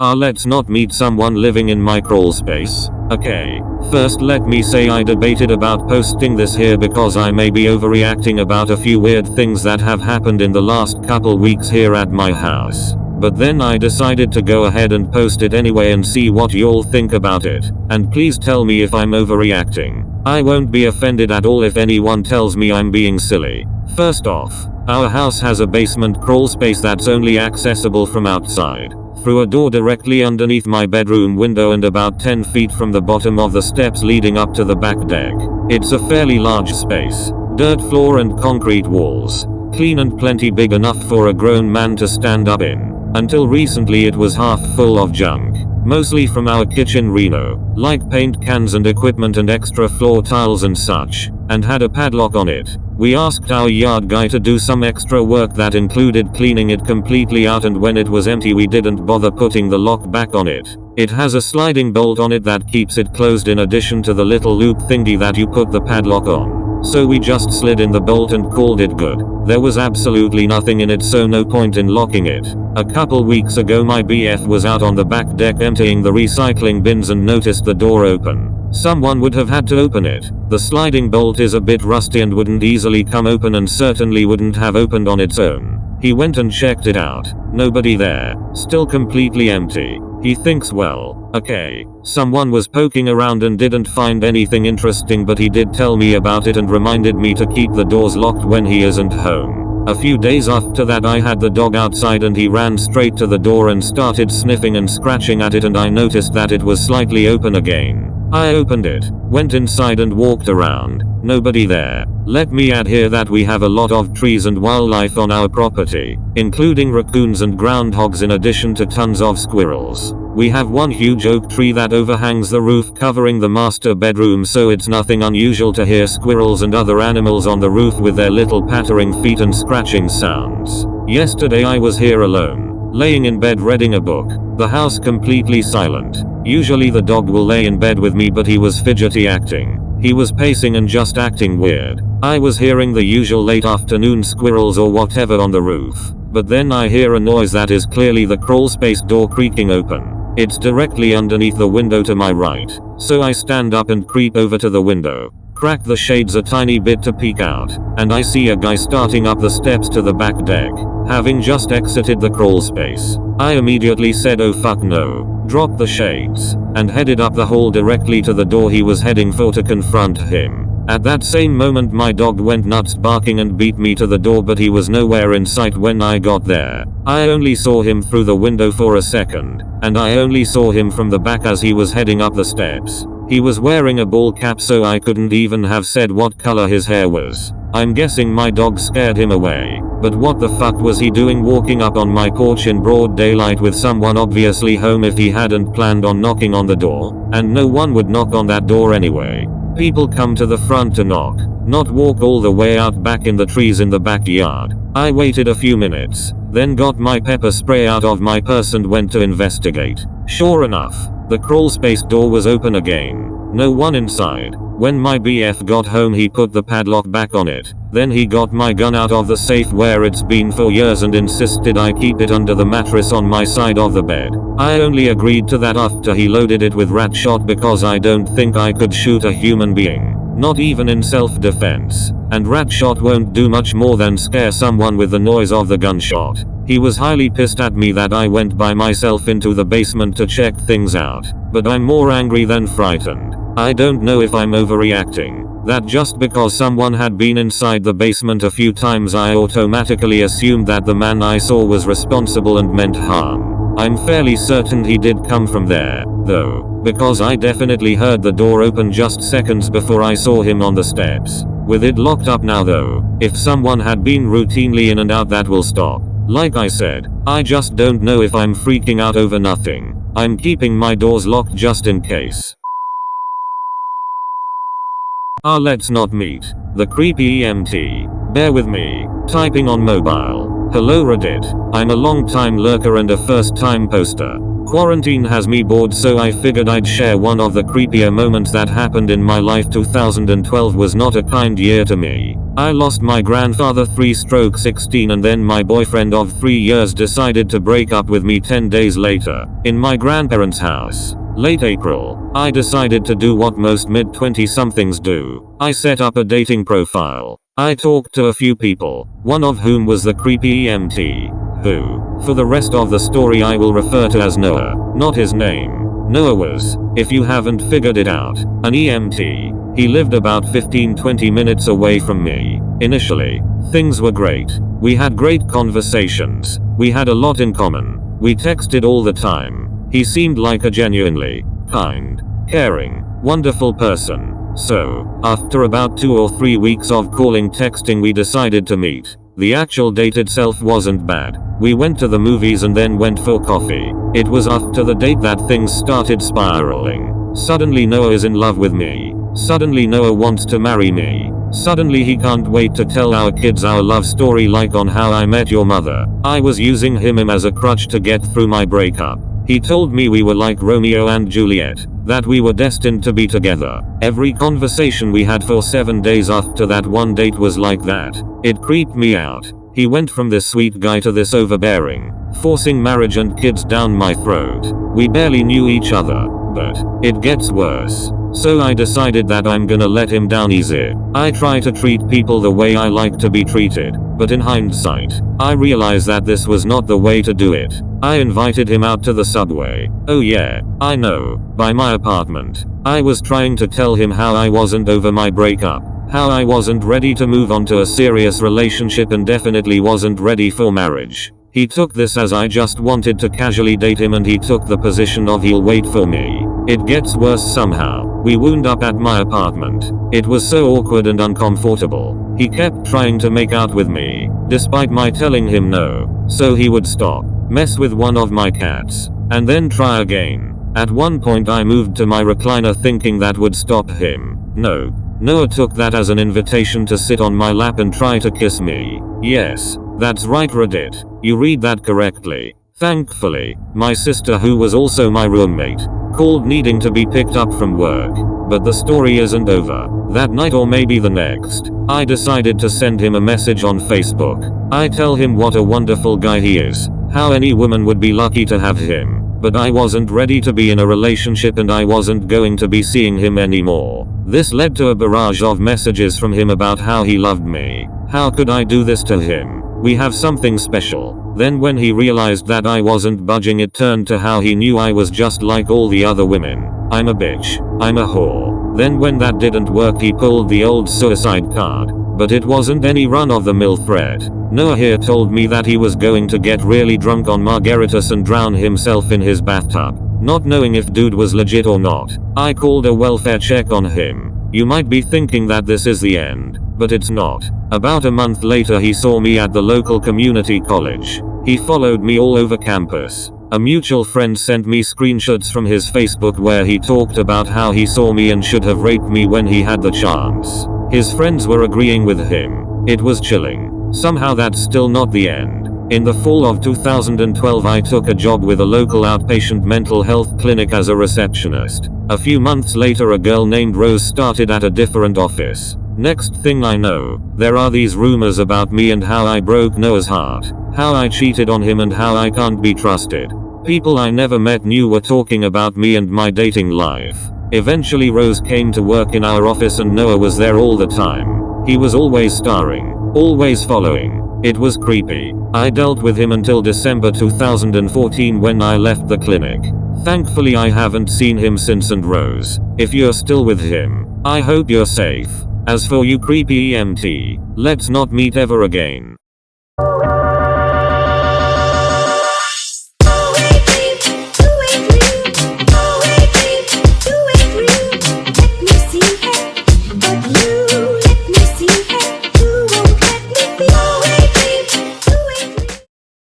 Let's not meet someone living in my crawl space. Okay, first let me say I debated about posting this here because I may be overreacting about a few weird things that have happened in the last couple weeks here at my house. But then I decided to go ahead and post it anyway and see what y'all think about it. And please tell me if I'm overreacting. I won't be offended at all if anyone tells me I'm being silly. First off, our house has a basement crawl space that's only accessible from outside, through a door directly underneath my bedroom window and about 10 feet from the bottom of the steps leading up to the back deck. It's a fairly large space, dirt floor and concrete walls, clean and plenty big enough for a grown man to stand up in. Until recently it was half full of junk, mostly from our kitchen reno, like paint cans and equipment and extra floor tiles and such, and had a padlock on it. We asked our yard guy to do some extra work that included cleaning it completely out, and when it was empty we didn't bother putting the lock back on it. It has a sliding bolt on it that keeps it closed in addition to the little loop thingy that you put the padlock on. So we just slid in the bolt and called it good. There was absolutely nothing in it, so no point in locking it. A couple weeks ago my BF was out on the back deck emptying the recycling bins and noticed the door open. Someone would have had to open it. The sliding bolt is a bit rusty and wouldn't easily come open, and certainly wouldn't have opened on its own. He went and checked it out. Nobody there. Still completely empty. He thinks, well, okay, someone was poking around and didn't find anything interesting, but he did tell me about it and reminded me to keep the doors locked when he isn't home. A few days after that I had the dog outside and he ran straight to the door and started sniffing and scratching at it, and I noticed that it was slightly open again. I opened it, went inside and walked around. Nobody there. Let me add here that we have a lot of trees and wildlife on our property, including raccoons and groundhogs in addition to tons of squirrels. We have one huge oak tree that overhangs the roof covering the master bedroom, so it's nothing unusual to hear squirrels and other animals on the roof with their little pattering feet and scratching sounds. Yesterday I was here alone, laying in bed reading a book, the house completely silent. Usually the dog will lay in bed with me, but he was fidgety acting. He was pacing and just acting weird. I was hearing the usual late afternoon squirrels or whatever on the roof, but then I hear a noise that is clearly the crawl space door creaking open. It's directly underneath the window to my right, so I stand up and creep over to the window, crack the shades a tiny bit to peek out, and I see a guy starting up the steps to the back deck, having just exited the crawl space. I immediately said, oh fuck no, dropped the shades, and headed up the hall directly to the door he was heading for to confront him. At that same moment my dog went nuts barking and beat me to the door, but he was nowhere in sight when I got there. I only saw him through the window for a second, and I only saw him from the back as he was heading up the steps. He was wearing a ball cap, so I couldn't even have said what color his hair was. I'm guessing my dog scared him away. But what the fuck was he doing walking up on my porch in broad daylight with someone obviously home if he hadn't planned on knocking on the door? And no one would knock on that door anyway. People come to the front to knock, not walk all the way out back in the trees in the backyard. I waited a few minutes, then got my pepper spray out of my purse and went to investigate. Sure enough, the crawl space door was open again. No one inside. When my BF got home he put the padlock back on it. Then he got my gun out of the safe where it's been for years and insisted I keep it under the mattress on my side of the bed. I only agreed to that after he loaded it with rat shot because I don't think I could shoot a human being, not even in self-defense, and rat shot won't do much more than scare someone with the noise of the gunshot. He was highly pissed at me that I went by myself into the basement to check things out, but I'm more angry than frightened. I don't know if I'm overreacting, that just because someone had been inside the basement a few times I automatically assumed that the man I saw was responsible and meant harm. I'm fairly certain he did come from there, though, because I definitely heard the door open just seconds before I saw him on the steps. With it locked up now though, if someone had been routinely in and out that will stop. Like I said, I just don't know if I'm freaking out over nothing. I'm keeping my doors locked just in case. Let's not meet. The creepy EMT. Bear with me. Typing on mobile. Hello Reddit. I'm a long-time lurker and a first-time poster. Quarantine has me bored, so I figured I'd share one of the creepier moments that happened in my life. 2012 was not a kind year to me. I lost my grandfather 3/16 and then my boyfriend of 3 years decided to break up with me 10 days later, in my grandparents' house. Late April, I decided to do what most mid-20-somethings do. I set up a dating profile. I talked to a few people, one of whom was the creepy EMT, who, for the rest of the story I will refer to as Noah, not his name. Noah was, if you haven't figured it out, an EMT. He lived about 15-20 minutes away from me. Initially, things were great. We had great conversations. We had a lot in common. We texted all the time. He seemed like a genuinely kind, caring, wonderful person. So, after about 2 or 3 weeks of calling texting we decided to meet. The actual date itself wasn't bad. We went to the movies and then went for coffee. It was after the date that things started spiraling. Suddenly Noah is in love with me. Suddenly Noah wants to marry me. Suddenly he can't wait to tell our kids our love story like on How I Met Your Mother. I was using him as a crutch to get through my breakup. He told me we were like Romeo and Juliet, that we were destined to be together. Every conversation we had for 7 days after that one date was like that. It creeped me out. He went from this sweet guy to this overbearing, forcing marriage and kids down my throat. We barely knew each other, but it gets worse. So I decided that I'm gonna let him down easy. I try to treat people the way I like to be treated, but in hindsight, I realize that this was not the way to do it. I invited him out to the subway. Oh yeah, I know, by my apartment. I was trying to tell him how I wasn't over my breakup, how I wasn't ready to move on to a serious relationship and definitely wasn't ready for marriage. He took this as I just wanted to casually date him and he took the position of he'll wait for me. It gets worse somehow. We wound up at my apartment. It was so awkward and uncomfortable. He kept trying to make out with me, despite my telling him no. So he would stop, mess with one of my cats, and then try again. At one point I moved to my recliner thinking that would stop him. No. Noah took that as an invitation to sit on my lap and try to kiss me. Yes, that's right Reddit. You read that correctly. Thankfully, my sister, who was also my roommate, called needing to be picked up from work. But the story isn't over. That night or maybe the next, I decided to send him a message on Facebook. I tell him what a wonderful guy he is, how any woman would be lucky to have him. But I wasn't ready to be in a relationship and I wasn't going to be seeing him anymore. This led to a barrage of messages from him about how he loved me. How could I do this to him? We have something special. Then when he realized that I wasn't budging, it turned to how he knew I was just like all the other women. I'm a bitch. I'm a whore. Then when that didn't work, he pulled the old suicide card. But it wasn't any run-of-the-mill threat. Noah here told me that he was going to get really drunk on margaritas and drown himself in his bathtub. Not knowing if dude was legit or not, I called a welfare check on him. You might be thinking that this is the end, but it's not. About a month later he saw me at the local community college. He followed me all over campus. A mutual friend sent me screenshots from his Facebook where he talked about how he saw me and should have raped me when he had the chance. His friends were agreeing with him. It was chilling. Somehow that's still not the end. In the fall of 2012 I took a job with a local outpatient mental health clinic as a receptionist. A few months later a girl named Rose started at a different office. Next thing I know, there are these rumors about me and how I broke Noah's heart, how I cheated on him and how I can't be trusted. People I never met knew were talking about me and my dating life. Eventually Rose came to work in our office and Noah was there all the time. He was always starring, always following. It was creepy. I dealt with him until December 2014 when I left the clinic. Thankfully I haven't seen him since, and Rose, if you're still with him, I hope you're safe. As for you creepy EMT, let's not meet ever again.